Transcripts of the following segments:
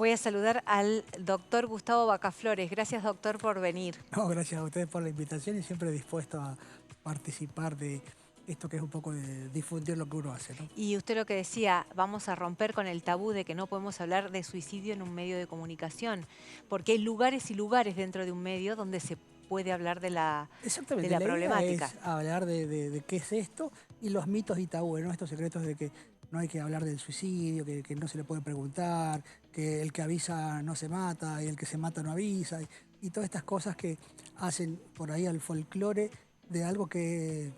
Voy a saludar al doctor Gustavo Bacaflores. Gracias, doctor, por venir. No, gracias a ustedes por la invitación y siempre dispuesto a participar de esto que es un poco de difundir lo que uno hace, ¿no? Y usted lo que decía, vamos a romper con el tabú de que no podemos hablar de suicidio en un medio de comunicación, porque hay lugares y lugares dentro de un medio donde se puede hablar de la Exactamente, la idea problemática. es hablar de qué es esto y los mitos y tabúes, ¿no? Estos secretos de que no hay que hablar del suicidio, que no se le puede preguntar, que el que avisa no se mata y el que se mata no avisa, y todas estas cosas que hacen por ahí al folclore de algo que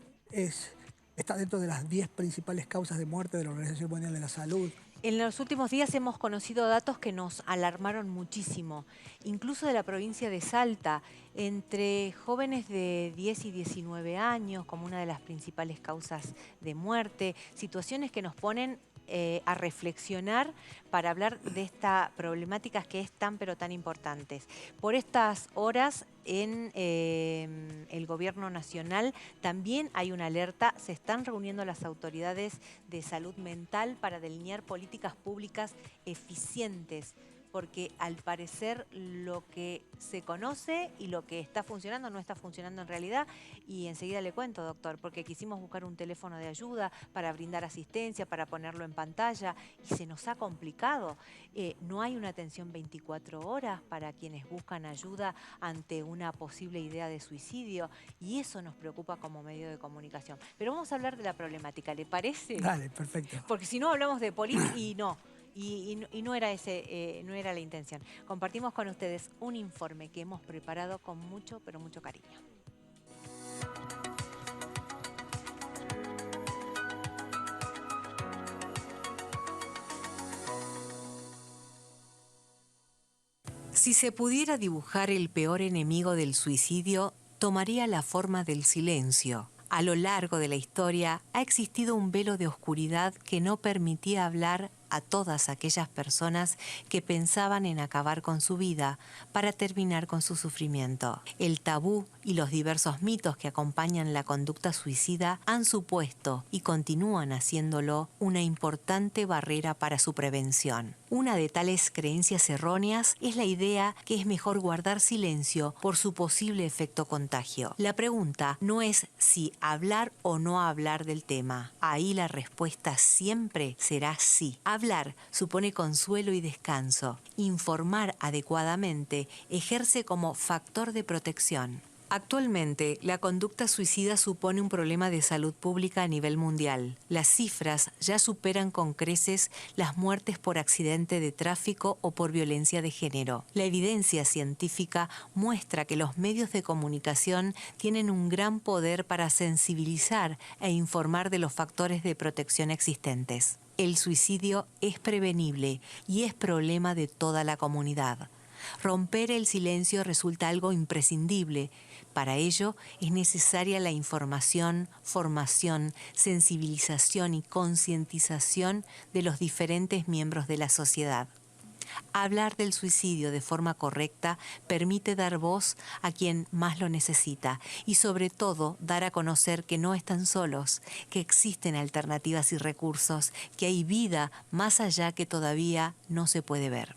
está dentro de las 10 principales causas de muerte de la Organización Mundial de la Salud. En los últimos días hemos conocido datos que nos alarmaron muchísimo, incluso de la provincia de Salta, entre jóvenes de 10 y 19 años como una de las principales causas de muerte, situaciones que nos ponen a reflexionar para hablar de esta problemática que es tan pero tan importante. Por estas horas en el gobierno nacional también hay una alerta, se están reuniendo las autoridades de salud mental para delinear políticas públicas eficientes, porque al parecer lo que se conoce y lo que está funcionando no está funcionando en realidad. Y enseguida le cuento, doctor, porque quisimos buscar un teléfono de ayuda para brindar asistencia, para ponerlo en pantalla, y se nos ha complicado. No hay una atención 24 horas para quienes buscan ayuda ante una posible idea de suicidio, y eso nos preocupa como medio de comunicación. Pero vamos a hablar de la problemática, ¿le parece? Dale, perfecto. Porque si no hablamos de política y no. Y no era no era la intención. Compartimos con ustedes un informe que hemos preparado con mucho, pero mucho cariño. Si se pudiera dibujar el peor enemigo del suicidio, tomaría la forma del silencio. A lo largo de la historia ha existido un velo de oscuridad que no permitía hablar a todas aquellas personas que pensaban en acabar con su vida para terminar con su sufrimiento. El tabú y los diversos mitos que acompañan la conducta suicida han supuesto y continúan haciéndolo una importante barrera para su prevención. Una de tales creencias erróneas es la idea que es mejor guardar silencio por su posible efecto contagio. La pregunta no es si hablar o no hablar del tema. Ahí la respuesta siempre será sí. Hablar supone consuelo y descanso. Informar adecuadamente ejerce como factor de protección. Actualmente, la conducta suicida supone un problema de salud pública a nivel mundial. Las cifras ya superan con creces las muertes por accidente de tráfico o por violencia de género. La evidencia científica muestra que los medios de comunicación tienen un gran poder para sensibilizar e informar de los factores de protección existentes. El suicidio es prevenible y es problema de toda la comunidad. Romper el silencio resulta algo imprescindible. Para ello es necesaria la información, formación, sensibilización y concientización de los diferentes miembros de la sociedad. Hablar del suicidio de forma correcta permite dar voz a quien más lo necesita y sobre todo dar a conocer que no están solos, que existen alternativas y recursos, que hay vida más allá que todavía no se puede ver.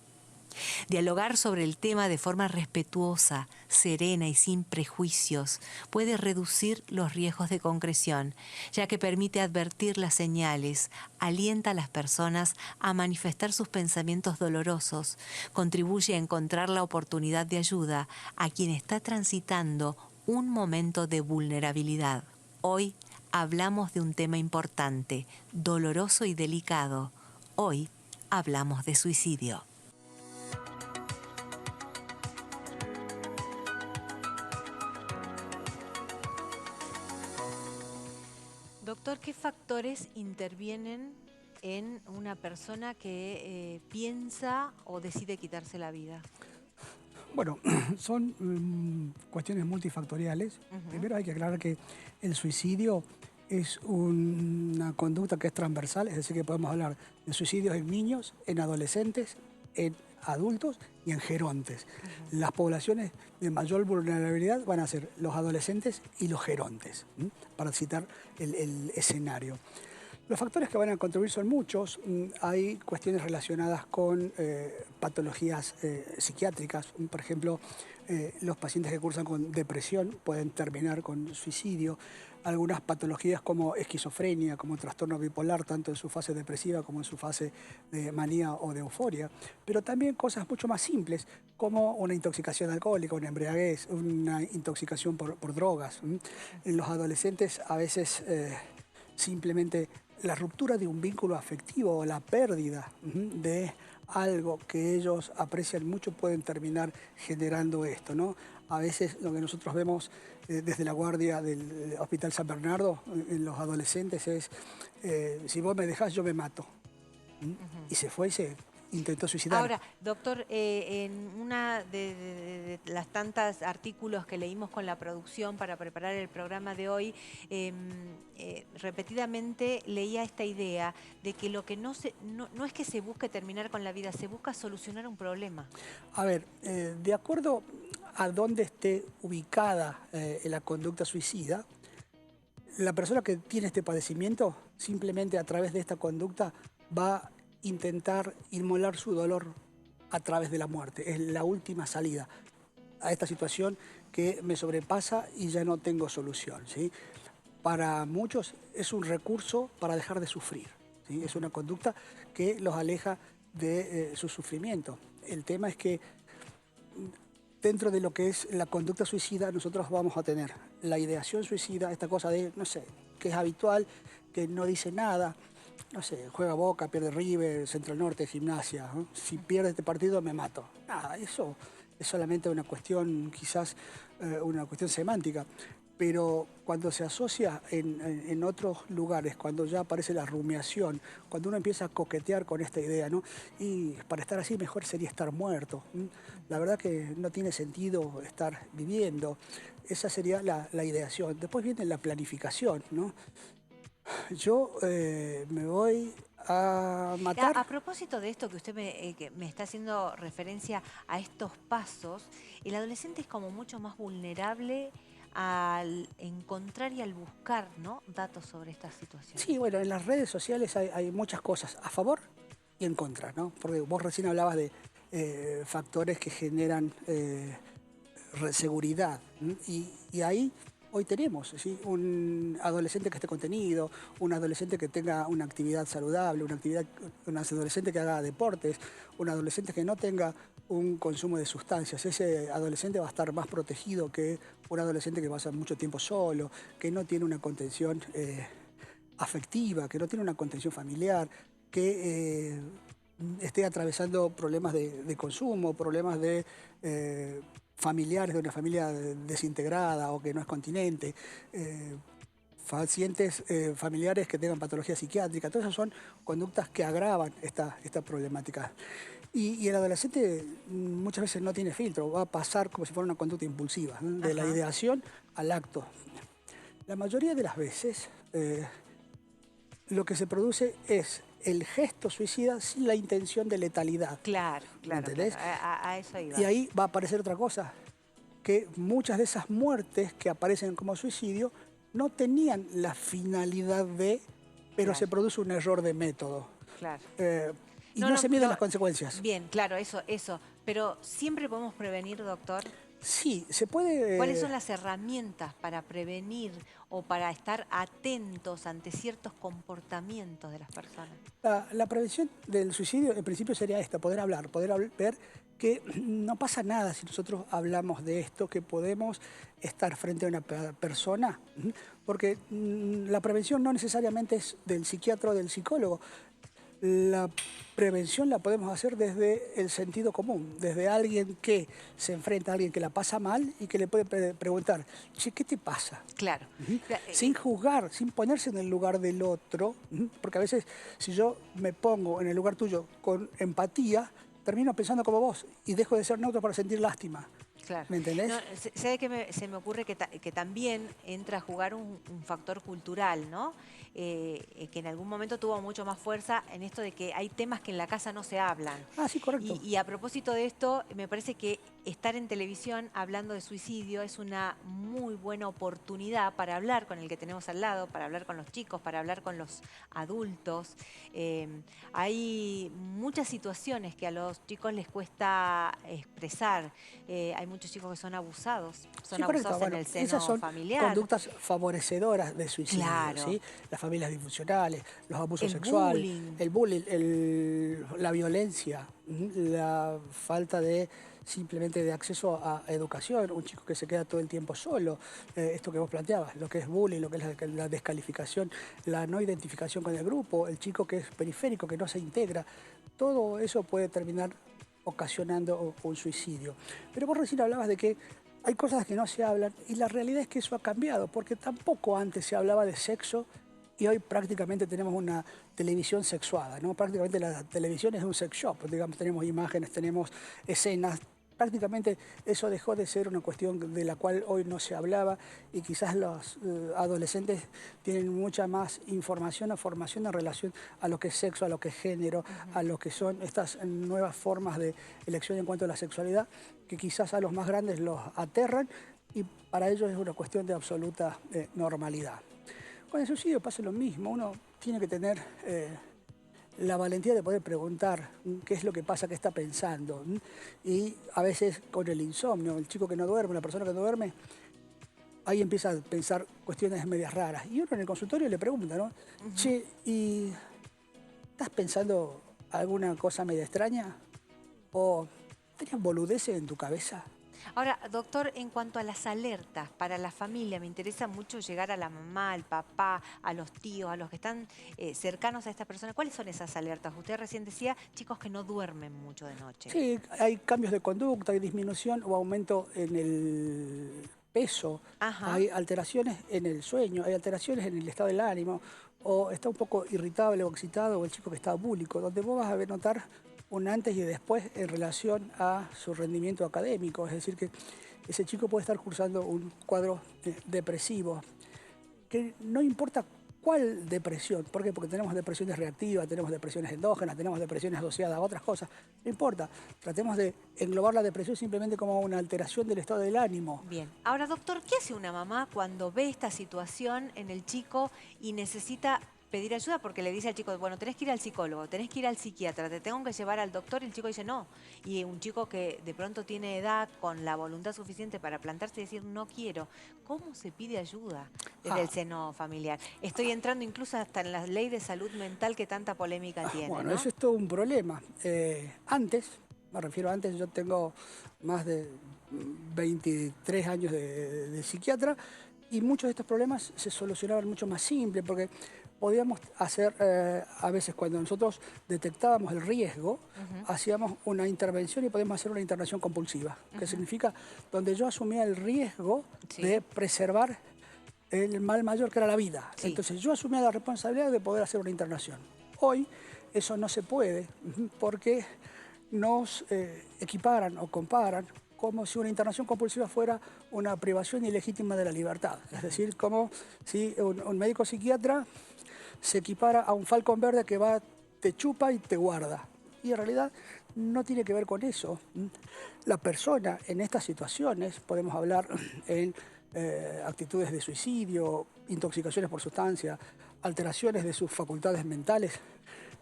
Dialogar sobre el tema de forma respetuosa, serena y sin prejuicios puede reducir los riesgos de concreción, ya que permite advertir las señales, alienta a las personas a manifestar sus pensamientos dolorosos, contribuye a encontrar la oportunidad de ayuda a quien está transitando un momento de vulnerabilidad. Hoy hablamos de un tema importante, doloroso y delicado. Hoy hablamos de suicidio. Doctor, ¿qué factores intervienen en una persona que piensa o decide quitarse la vida? Bueno, son cuestiones multifactoriales. Ujú. Primero hay que aclarar que el suicidio es una conducta que es transversal, es decir, que podemos hablar de suicidios en niños, en adolescentes, en adultos y en gerontes. Ujú. Las poblaciones de mayor vulnerabilidad van a ser los adolescentes y los gerontes, para citar el escenario. Los factores que van a contribuir son muchos. Hay cuestiones relacionadas con patologías psiquiátricas. Por ejemplo, los pacientes que cursan con depresión pueden terminar con suicidio. Algunas patologías como esquizofrenia, como trastorno bipolar, tanto en su fase depresiva como en su fase de manía o de euforia. Pero también cosas mucho más simples, como una intoxicación alcohólica, una embriaguez, una intoxicación por drogas. En los adolescentes a veces simplemente la ruptura de un vínculo afectivo o la pérdida de algo que ellos aprecian mucho pueden terminar generando esto, ¿no? A veces lo que nosotros vemos desde la guardia del Hospital San Bernardo en los adolescentes es si vos me dejás yo me mato. Y se fue y se intentó suicidar. Ahora, doctor, en una de las tantas artículos que leímos con la producción para preparar el programa de hoy, repetidamente leía esta idea de que lo que no es que se busque terminar con la vida, se busca solucionar un problema. A ver, de acuerdo a dónde esté ubicada la conducta suicida, la persona que tiene este padecimiento simplemente a través de esta conducta va a intentar inmolar su dolor a través de la muerte. Es la última salida a esta situación que me sobrepasa y ya no tengo solución, ¿sí? Para muchos es un recurso para dejar de sufrir, ¿sí? Es una conducta que los aleja de su sufrimiento. El tema es que dentro de lo que es la conducta suicida, nosotros vamos a tener la ideación suicida, esta cosa de, no sé, que es habitual, que no dice nada, no sé, juega Boca, pierde River, Central Norte, Gimnasia, ¿no? Si pierde este partido me mato. Nada, eso es solamente una cuestión, quizás una cuestión semántica. Pero cuando se asocia en otros lugares, cuando ya aparece la rumiación, cuando uno empieza a coquetear con esta idea, ¿no? Y para estar así mejor sería estar muerto. La verdad que no tiene sentido estar viviendo. Esa sería la ideación. Después viene la planificación, ¿no? Yo me voy a matar. A propósito de esto que usted que me está haciendo referencia a estos pasos, el adolescente es como mucho más vulnerable al encontrar y al buscar, ¿no?, datos sobre estas situaciones. Sí, bueno, en las redes sociales hay muchas cosas a favor y en contra, ¿no? Porque vos recién hablabas de factores que generan seguridad. Y ahí hoy tenemos, ¿sí?, un adolescente que esté contenido, un adolescente que tenga una actividad saludable, un adolescente que haga deportes, un adolescente que no tenga un consumo de sustancias. Ese adolescente va a estar más protegido que un adolescente que pasa mucho tiempo solo, que no tiene una contención afectiva, que no tiene una contención familiar, que esté atravesando problemas de consumo, problemas de familiares, de una familia desintegrada o que no es continente, pacientes familiares que tengan patología psiquiátrica. Todas esas son conductas que agravan esta problemática. Y el adolescente muchas veces no tiene filtro, va a pasar como si fuera una conducta impulsiva, ¿no? De la ideación al acto. La mayoría de las veces lo que se produce es el gesto suicida sin la intención de letalidad. Claro, claro, ¿Entendés? claro. A eso iba. Y ahí va a aparecer otra cosa, que muchas de esas muertes que aparecen como suicidio no tenían la finalidad de, pero Claro. se produce un error de método. Claro. Y no se miden las consecuencias. Bien, claro, eso. Pero ¿siempre podemos prevenir, doctor? Sí, se puede. ¿Cuáles son las herramientas para prevenir o para estar atentos ante ciertos comportamientos de las personas? La prevención del suicidio en principio sería esta, poder hablar, ver que no pasa nada si nosotros hablamos de esto, que podemos estar frente a una persona, porque la prevención no necesariamente es del psiquiatra o del psicólogo. La prevención la podemos hacer desde el sentido común, desde alguien que se enfrenta a alguien que la pasa mal y que le puede preguntar, che, ¿qué te pasa? Claro. Sin juzgar, sin ponerse en el lugar del otro, porque a veces si yo me pongo en el lugar tuyo con empatía, termino pensando como vos y dejo de ser neutro para sentir lástima. Claro. ¿Me entendés? No, ¿sabe qué se me ocurre? Que también entra a jugar un factor cultural, ¿no? Que en algún momento tuvo mucho más fuerza en esto de que hay temas que en la casa no se hablan. Ah, sí, correcto. Y a propósito de esto, me parece que estar en televisión hablando de suicidio es una muy buena oportunidad para hablar con el que tenemos al lado, para hablar con los chicos, para hablar con los adultos. Hay muchas situaciones que a los chicos les cuesta expresar. Hay muchos chicos que son Sí, correcto. abusados en Bueno, el esas seno son familiar. conductas favorecedoras de suicidio, Claro, ¿sí? Las familias disfuncionales, los abusos el sexuales, bullying. el bullying, la violencia, la falta de simplemente de acceso a educación, un chico que se queda todo el tiempo solo, esto que vos planteabas, lo que es bullying, lo que es la descalificación, la no identificación con el grupo, el chico que es periférico, que no se integra, todo eso puede terminar ocasionando un suicidio. Pero vos recién hablabas de que hay cosas que no se hablan y la realidad es que eso ha cambiado, porque tampoco antes se hablaba de sexo y hoy prácticamente tenemos una televisión sexuada, ¿no? Prácticamente la televisión es un sex shop, digamos, tenemos imágenes, tenemos escenas. Prácticamente eso dejó de ser una cuestión de la cual hoy no se hablaba y quizás los adolescentes tienen mucha más información o formación en relación a lo que es sexo, a lo que es género, a lo que son estas nuevas formas de elección en cuanto a la sexualidad, que quizás a los más grandes los aterran y para ellos es una cuestión de absoluta normalidad. Con el suicidio pasa lo mismo, uno tiene que tener la valentía de poder preguntar qué es lo que pasa, qué está pensando. Y a veces con el insomnio, el chico que no duerme, la persona que no duerme, ahí empieza a pensar cuestiones medias raras. Y uno en el consultorio le pregunta, ¿no? Che, ¿y estás pensando alguna cosa media extraña? ¿O tenías boludeces en tu cabeza? Ahora, doctor, en cuanto a las alertas para la familia, me interesa mucho llegar a la mamá, al papá, a los tíos, a los que están cercanos a esta persona. ¿Cuáles son esas alertas? Usted recién decía, chicos que no duermen mucho de noche. Sí, hay cambios de conducta, hay disminución o aumento en el peso, Ajá, hay alteraciones en el sueño, hay alteraciones en el estado del ánimo, o está un poco irritable o excitado, o el chico que está búlico, donde vos vas a notar un antes y después en relación a su rendimiento académico. Es decir, que ese chico puede estar cursando un cuadro depresivo, que no importa cuál depresión. ¿Por qué? Porque tenemos depresiones reactivas, tenemos depresiones endógenas, tenemos depresiones asociadas a otras cosas. No importa, tratemos de englobar la depresión simplemente como una alteración del estado del ánimo. bien. Ahora, doctor, ¿qué hace una mamá cuando ve esta situación en el chico y necesita pedir ayuda? Porque le dice al chico, bueno, tenés que ir al psicólogo, tenés que ir al psiquiatra, te tengo que llevar al doctor, y el chico dice no. Y un chico que de pronto tiene edad, con la voluntad suficiente para plantarse y decir no quiero, ¿cómo se pide ayuda desde el Ah, seno familiar? Estoy entrando incluso hasta en la ley de salud mental que tanta polémica tiene, bueno, ¿no? eso es todo un problema. Antes, me refiero a antes, yo tengo más de 23 años de psiquiatra y muchos de estos problemas se solucionaban mucho más simple porque podíamos hacer, a veces cuando nosotros detectábamos el riesgo, hacíamos una intervención y podíamos hacer una internación compulsiva, que significa donde yo asumía el riesgo de Sí, preservar el mal mayor que era la vida. sí. Entonces yo asumía la responsabilidad de poder hacer una internación. Hoy eso no se puede porque nos equiparan o comparan como si una internación compulsiva fuera una privación ilegítima de la libertad. Es decir, como si un médico psiquiatra se equipara a un falcón verde que va, te chupa y te guarda. Y en realidad no tiene que ver con eso. La persona en estas situaciones, podemos hablar en actitudes de suicidio, intoxicaciones por sustancia, alteraciones de sus facultades mentales,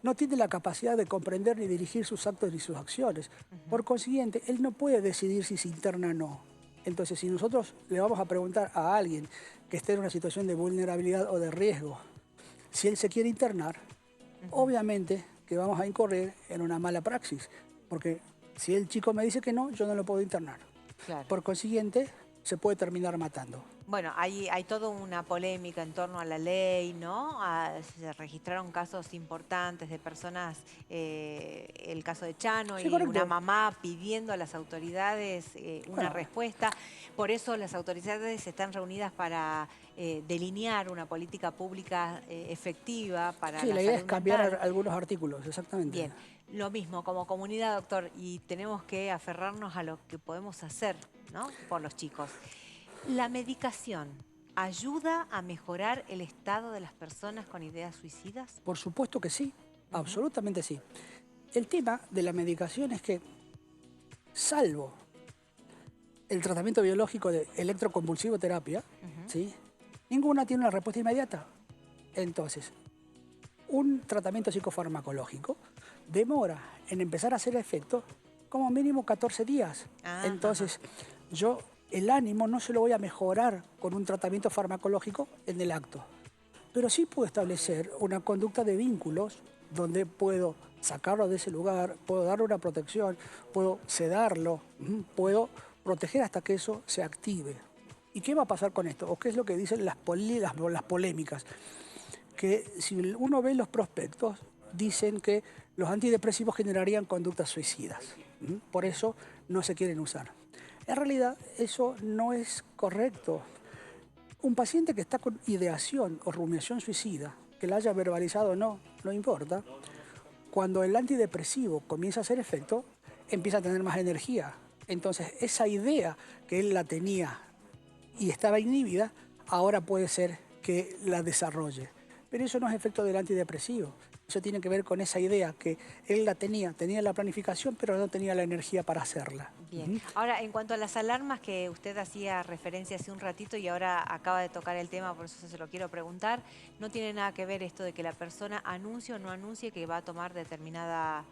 no tiene la capacidad de comprender ni dirigir sus actos ni sus acciones. Por consiguiente, él no puede decidir si se interna o no. Entonces, si nosotros le vamos a preguntar a alguien que esté en una situación de vulnerabilidad o de riesgo, si él se quiere internar, obviamente que vamos a incurrir en una mala praxis, porque si el chico me dice que no, yo no lo puedo internar. Claro. Por consiguiente, se puede terminar matando. Bueno, hay toda una polémica en torno a la ley, ¿no? Se registraron casos importantes de personas, el caso de Chano Sí, y una correcto. mamá pidiendo a las autoridades una Bueno, respuesta. Por eso las autoridades están reunidas para delinear una política pública efectiva para sí, la la idea es salud cambiar mental. algunos artículos, exactamente. Bien, lo mismo como comunidad, doctor, y tenemos que aferrarnos a lo que podemos hacer, ¿no? Por los chicos. ¿La medicación ayuda a mejorar el estado de las personas con ideas suicidas? Por supuesto que sí, Ujú, absolutamente sí. El tema de la medicación es que, salvo el tratamiento biológico de electroconvulsivo terapia, ¿sí? Ninguna tiene una respuesta inmediata. Entonces, un tratamiento psicofarmacológico demora en empezar a hacer efecto como mínimo 14 días. Entonces, yo el ánimo no se lo voy a mejorar con un tratamiento farmacológico en el acto. Pero sí puedo establecer una conducta de vínculos donde puedo sacarlo de ese lugar, puedo darle una protección, puedo sedarlo, puedo proteger hasta que eso se active. ¿Y qué va a pasar con esto? ¿O qué es lo que dicen las polémicas? Que si uno ve los prospectos, dicen que los antidepresivos generarían conductas suicidas. Por eso no se quieren usar. En realidad, eso no es correcto. Un paciente que está con ideación o rumiación suicida, que la haya verbalizado o no, no importa, cuando el antidepresivo comienza a hacer efecto, empieza a tener más energía. Entonces, esa idea que él la tenía y estaba inhibida, ahora puede ser que la desarrolle. Pero eso no es efecto del antidepresivo. Eso tiene que ver con esa idea que él la tenía la planificación, pero no tenía la energía para hacerla. Bien. Ahora, en cuanto a las alarmas que usted hacía referencia hace un ratito y ahora acaba de tocar el tema, por eso se lo quiero preguntar, ¿no tiene nada que ver esto de que la persona anuncie o no anuncie que va a tomar determinada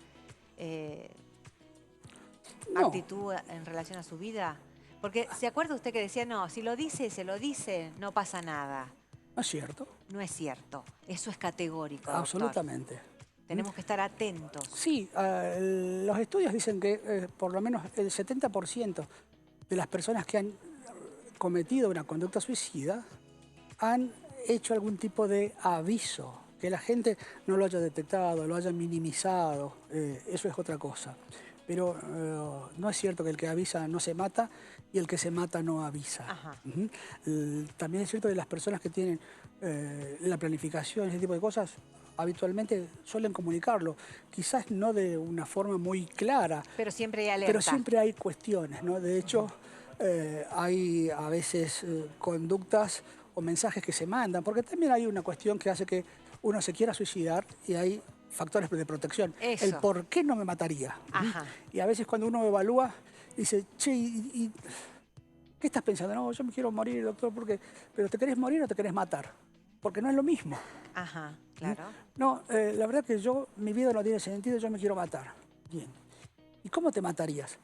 actitud en relación a su vida? Porque, ¿se acuerda usted que decía, no, si lo dice, se lo dice, no pasa nada? ¿No es cierto? No es cierto. Eso es categórico, doctor. Absolutamente. Tenemos que estar atentos. Sí, los estudios dicen que por lo menos el 70% de las personas que han cometido una conducta suicida han hecho algún tipo de aviso, que la gente no lo haya detectado, lo haya minimizado, eso es otra cosa. Pero no es cierto que el que avisa no se mata y el que se mata no avisa. También es cierto que las personas que tienen la planificación, ese tipo de cosas, habitualmente suelen comunicarlo, quizás no de una forma muy clara. Pero siempre hay alerta. Pero siempre hay cuestiones, ¿no? De hecho, hay a veces conductas o mensajes que se mandan, porque también hay una cuestión que hace que uno se quiera suicidar y hay factores de protección. Eso. El por qué no me mataría. Y a veces cuando uno evalúa, dice, che, ¿qué estás pensando? No, yo me quiero morir, doctor, pero ¿te querés morir o te querés matar? Porque no es lo mismo. Claro. No, la verdad que mi vida no tiene sentido, yo me quiero matar. Bien. ¿Y cómo te matarías?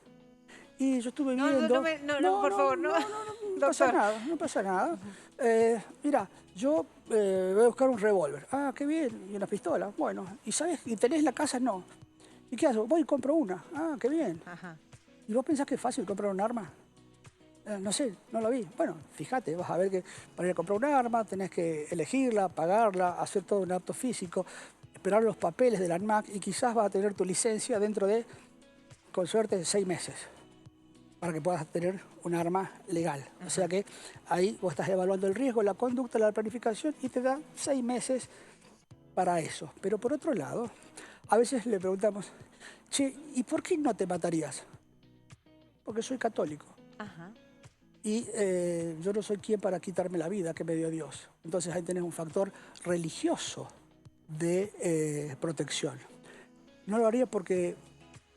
Y yo estuve viendo... No, por favor, no. No pasa nada, no pasa nada. Mira, yo voy a buscar un revólver. Ah, qué bien, y una pistola. Bueno, ¿y sabes? ¿Y tenés la casa? No. ¿Y qué hago? Voy y compro una. Ah, qué bien. ¿Y vos pensás que es fácil comprar un arma? No sé, no lo vi. Bueno, fíjate, vas a ver que para ir a comprar un arma tenés que elegirla, pagarla, hacer todo un acto físico, esperar los papeles del ANMAT y quizás vas a tener tu licencia dentro de, con suerte, 6 meses para que puedas tener un arma legal. O sea que ahí vos estás evaluando el riesgo, la conducta, la planificación y te da 6 meses para eso. Pero por otro lado, a veces le preguntamos, che, ¿y por qué no te matarías? Porque soy católico. Y yo no soy quien para quitarme la vida que me dio Dios. Entonces ahí tenés un factor religioso de protección. No lo haría porque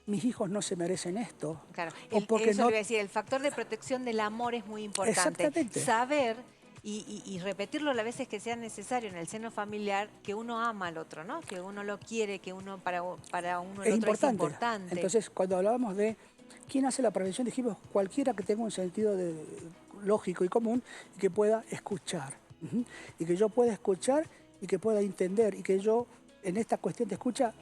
mis hijos no se merecen esto. Claro, o porque eso le iba a decir, el factor de protección del amor es muy importante. Exactamente. Saber y repetirlo las veces que sea necesario en el seno familiar, que uno ama al otro, ¿no? Que uno lo quiere, que uno para uno el otro es importante. Entonces, cuando hablábamos de quién hace la prevención, dijimos cualquiera que tenga un sentido lógico y común y que pueda escuchar. Y que yo pueda escuchar y que pueda entender y que yo, en esta cuestión de escucha,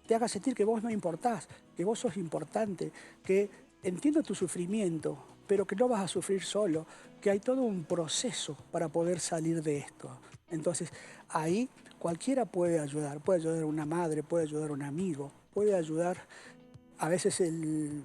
te haga sentir que vos no importás, que vos sos importante, que entiendo tu sufrimiento, pero que no vas a sufrir solo, que hay todo un proceso para poder salir de esto. Entonces, ahí cualquiera puede ayudar una madre, puede ayudar un amigo, puede ayudar a veces el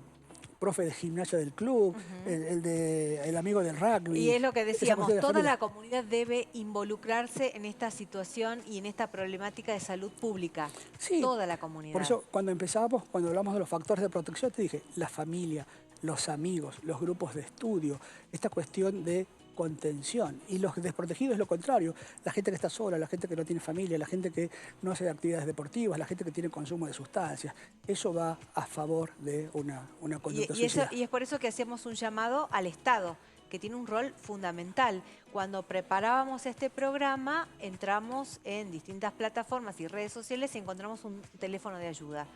profe de gimnasia del club, el amigo del rugby. Y es lo que decíamos, toda la comunidad debe involucrarse en esta situación y en esta problemática de salud pública. Sí, toda la comunidad. Por eso, cuando empezábamos, cuando hablamos de los factores de protección, te dije, la familia, los amigos, los grupos de estudio, esta cuestión de contención. Y los desprotegidos es lo contrario. La gente que está sola, la gente que no tiene familia, la gente que no hace actividades deportivas, la gente que tiene consumo de sustancias. Eso va a favor de una conducta suicida. Y es por eso que hacemos un llamado al Estado, que tiene un rol fundamental. Cuando preparábamos este programa, entramos en distintas plataformas y redes sociales y encontramos un teléfono de ayuda.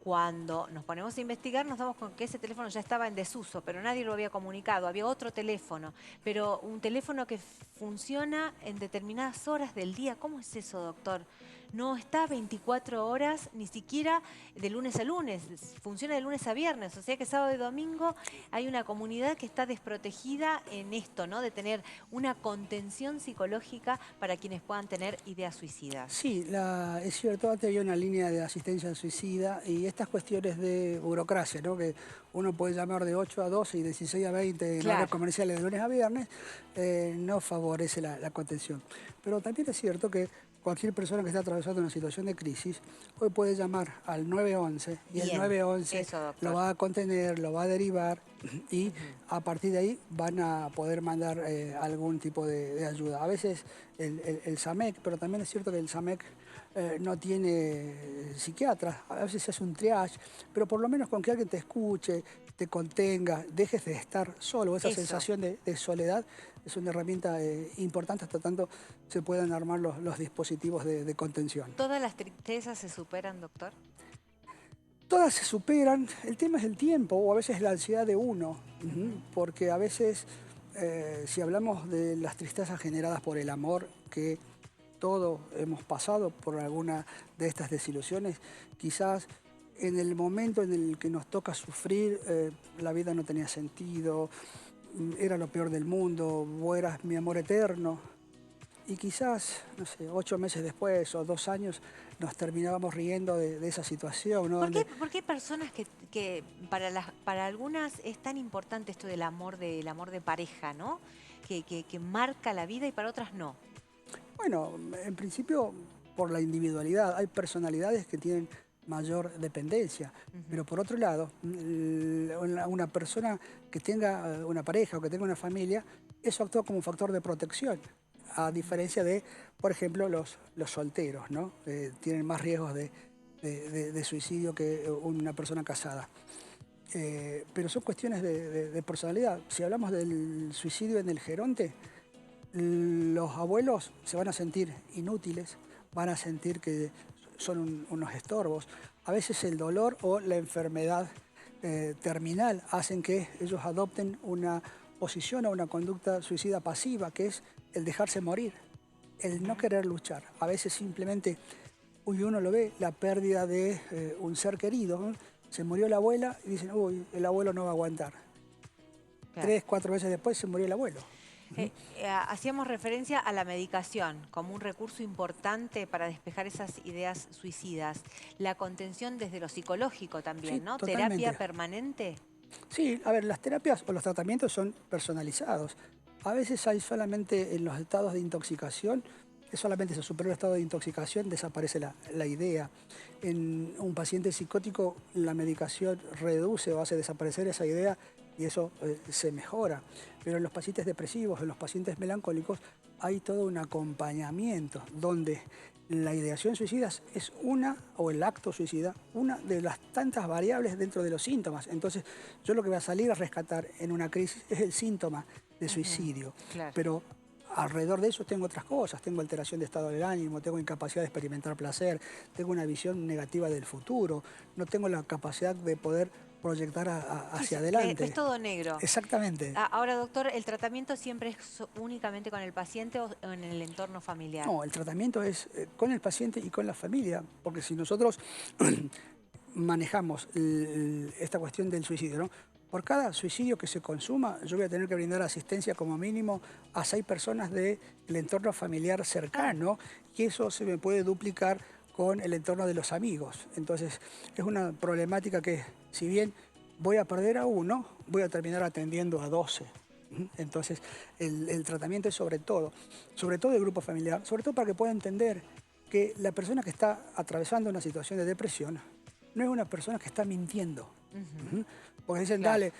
Cuando nos ponemos a investigar, nos damos con que ese teléfono ya estaba en desuso, pero nadie lo había comunicado. Había otro teléfono, pero un teléfono que funciona en determinadas horas del día. ¿Cómo es eso, doctor? No está 24 horas, ni siquiera de lunes a lunes. Funciona de lunes a viernes, o sea que sábado y domingo hay una comunidad que está desprotegida en esto, ¿no? De tener una contención psicológica para quienes puedan tener ideas suicidas. Sí, es cierto, antes había una línea de asistencia al suicida y estas cuestiones de burocracia, ¿no? Que uno puede llamar de 8 a 12 y de 16 a 20 en horarios comerciales de lunes a viernes, no favorece la contención. Pero también es cierto que cualquier persona que esté atravesando una situación de crisis, hoy puede llamar al 911 y el 911 lo va a contener, lo va a derivar y a partir de ahí van a poder mandar algún tipo de ayuda. A veces el SAMEC, pero también es cierto que el SAMEC no tiene psiquiatras, a veces se hace un triage, pero por lo menos con que alguien te escuche, te contenga, dejes de estar solo, esa sensación de soledad es una herramienta importante hasta tanto se puedan armar los dispositivos de contención. ¿Todas las tristezas se superan, doctor? Todas se superan, el tema es el tiempo o a veces la ansiedad de uno, porque a veces si hablamos de las tristezas generadas por el amor, que todos hemos pasado por alguna de estas desilusiones, quizás en el momento en el que nos toca sufrir, la vida no tenía sentido, era lo peor del mundo, vos eras mi amor eterno. Y quizás, no sé, 8 meses después o 2 años nos terminábamos riendo de esa situación, ¿no? ¿Por qué hay personas que para algunas es tan importante esto del amor de pareja, ¿no? Que marca la vida y para otras no. Bueno, en principio por la individualidad. Hay personalidades que tienen mayor dependencia, pero por otro lado, una persona que tenga una pareja o que tenga una familia, eso actúa como un factor de protección, a diferencia de, por ejemplo, los solteros, ¿no? Tienen más riesgos de suicidio que una persona casada. Pero son cuestiones de personalidad. Si hablamos del suicidio en el geronte, los abuelos se van a sentir inútiles, van a sentir que son unos estorbos. A veces el dolor o la enfermedad terminal hacen que ellos adopten una posición o una conducta suicida pasiva, que es el dejarse morir, el no querer luchar. A veces simplemente uno lo ve, la pérdida de un ser querido, ¿no? Se murió la abuela y dicen, uy, el abuelo no va a aguantar. Claro. 3, 4 veces después se murió el abuelo. Hacíamos referencia a la medicación como un recurso importante para despejar esas ideas suicidas. La contención desde lo psicológico también, sí, ¿no? Totalmente. ¿Terapia permanente? Sí, a ver, las terapias o los tratamientos son personalizados. A veces hay solamente en los estados de intoxicación, que solamente se supera el estado de intoxicación, desaparece la idea. En un paciente psicótico la medicación reduce o hace desaparecer esa idea y eso se mejora. Pero en los pacientes depresivos, en los pacientes melancólicos, hay todo un acompañamiento donde la ideación suicida es una, o el acto suicida, una de las tantas variables dentro de los síntomas. Entonces, yo lo que voy a salir a rescatar en una crisis es el síntoma de suicidio. Claro. Pero alrededor de eso tengo otras cosas, tengo alteración de estado del ánimo, tengo incapacidad de experimentar placer, tengo una visión negativa del futuro, no tengo la capacidad de poder proyectar hacia adelante. Es todo negro. Exactamente. Ahora, doctor, ¿el tratamiento siempre es únicamente con el paciente o en el entorno familiar? No, el tratamiento es con el paciente y con la familia, porque si nosotros manejamos esta cuestión del suicidio, ¿no? Por cada suicidio que se consuma, yo voy a tener que brindar asistencia como mínimo a 6 personas del entorno familiar cercano, y eso se me puede duplicar con el entorno de los amigos. Entonces, es una problemática que, si bien voy a perder a uno, voy a terminar atendiendo a 12. Entonces, el tratamiento es sobre todo el grupo familiar, sobre todo para que pueda entender que la persona que está atravesando una situación de depresión no es una persona que está mintiendo. Porque dicen, claro, dale,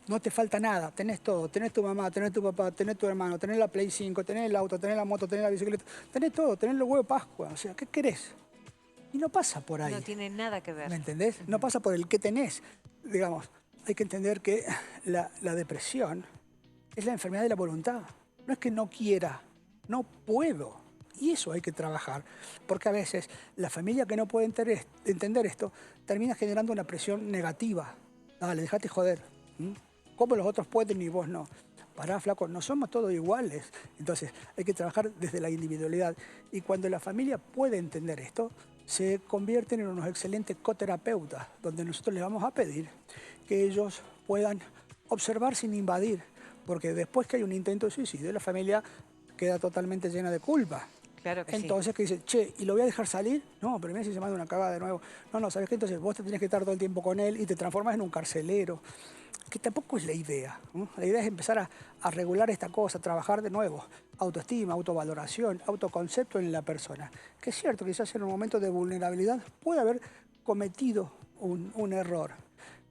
no te falta nada, tenés todo, tenés tu mamá, tenés tu papá, tenés tu hermano, tenés la Play 5, tenés el auto, tenés la moto, tenés la bicicleta, tenés todo, tenés los huevos de Pascua, o sea, ¿qué querés? Y no pasa por ahí. No tiene nada que ver. ¿Me entendés? No pasa por el qué tenés. Digamos, hay que entender que la depresión es la enfermedad de la voluntad. No es que no quiera, no puedo. Y eso hay que trabajar. Porque a veces la familia que no puede entender esto termina generando una presión negativa. Dale, dejate joder. ¿Mm? ¿Cómo los otros pueden y vos no? Pará, flaco, no somos todos iguales. Entonces hay que trabajar desde la individualidad. Y cuando la familia puede entender esto, se convierten en unos excelentes coterapeutas, donde nosotros les vamos a pedir que ellos puedan observar sin invadir, porque después que hay un intento de suicidio, la familia queda totalmente llena de culpa. Claro que Entonces, que dice, che, ¿y lo voy a dejar salir? No, pero mira si se manda una cagada de nuevo. No, ¿sabes qué? Entonces vos te tenés que estar todo el tiempo con él y te transformas en un carcelero, que tampoco es la idea, ¿no? La idea es empezar a regular esta cosa, trabajar de nuevo. Autoestima, autovaloración, autoconcepto en la persona. Que es cierto, quizás en un momento de vulnerabilidad puede haber cometido un error,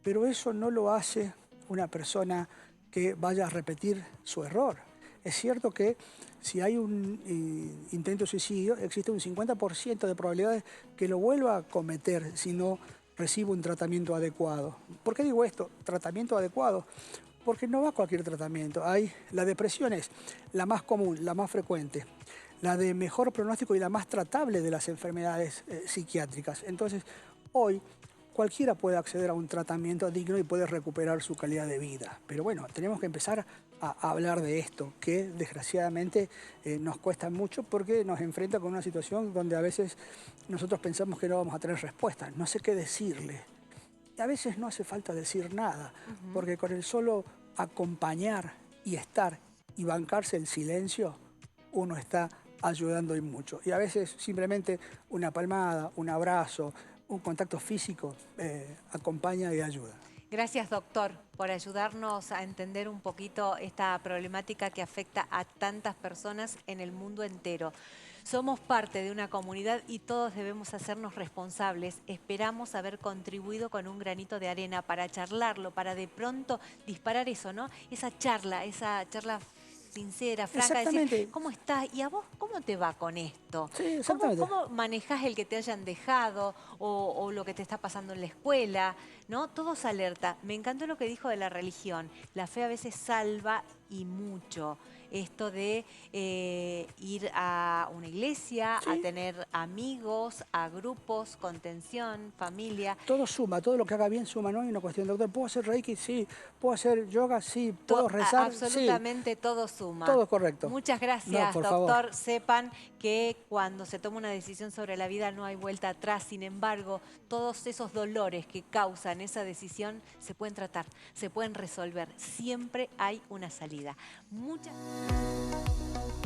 pero eso no lo hace una persona que vaya a repetir su error. Es cierto que si hay un intento de suicidio, existe un 50% de probabilidades que lo vuelva a cometer si no recibe un tratamiento adecuado. ¿Por qué digo esto? Tratamiento adecuado. Porque no va cualquier tratamiento. La depresión es la más común, la más frecuente, la de mejor pronóstico y la más tratable de las enfermedades psiquiátricas. Entonces, hoy cualquiera puede acceder a un tratamiento digno y puede recuperar su calidad de vida. Pero bueno, tenemos que empezar a hablar de esto, que desgraciadamente nos cuesta mucho porque nos enfrenta con una situación donde a veces nosotros pensamos que no vamos a tener respuestas, no sé qué decirle. Y a veces no hace falta decir nada, porque con el solo acompañar y estar y bancarse el silencio, uno está ayudando y mucho. Y a veces simplemente una palmada, un abrazo, un contacto físico acompaña y ayuda. Gracias, doctor, por ayudarnos a entender un poquito esta problemática que afecta a tantas personas en el mundo entero. Somos parte de una comunidad y todos debemos hacernos responsables. Esperamos haber contribuido con un granito de arena para charlarlo, para de pronto disparar eso, ¿no? Esa charla sincera, franca, decir, ¿cómo estás? ¿Y a vos cómo te va con esto? Sí, exactamente. ¿Cómo manejás el que te hayan dejado o lo que te está pasando en la escuela? ¿No? Todos alerta. Me encantó lo que dijo de la religión. La fe a veces salva y mucho. Esto de ir a una iglesia, a tener amigos, a grupos, contención, familia. Todo suma, todo lo que haga bien suma, no hay una cuestión, doctor. ¿Puedo hacer Reiki? Sí. ¿Puedo hacer yoga? Sí. ¿Puedo rezar? Absolutamente todo suma. Todo correcto. Muchas gracias, doctor. Sepan que cuando se toma una decisión sobre la vida no hay vuelta atrás. Sin embargo, todos esos dolores que causan esa decisión se pueden tratar, se pueden resolver. Siempre hay una salida. Muchas gracias.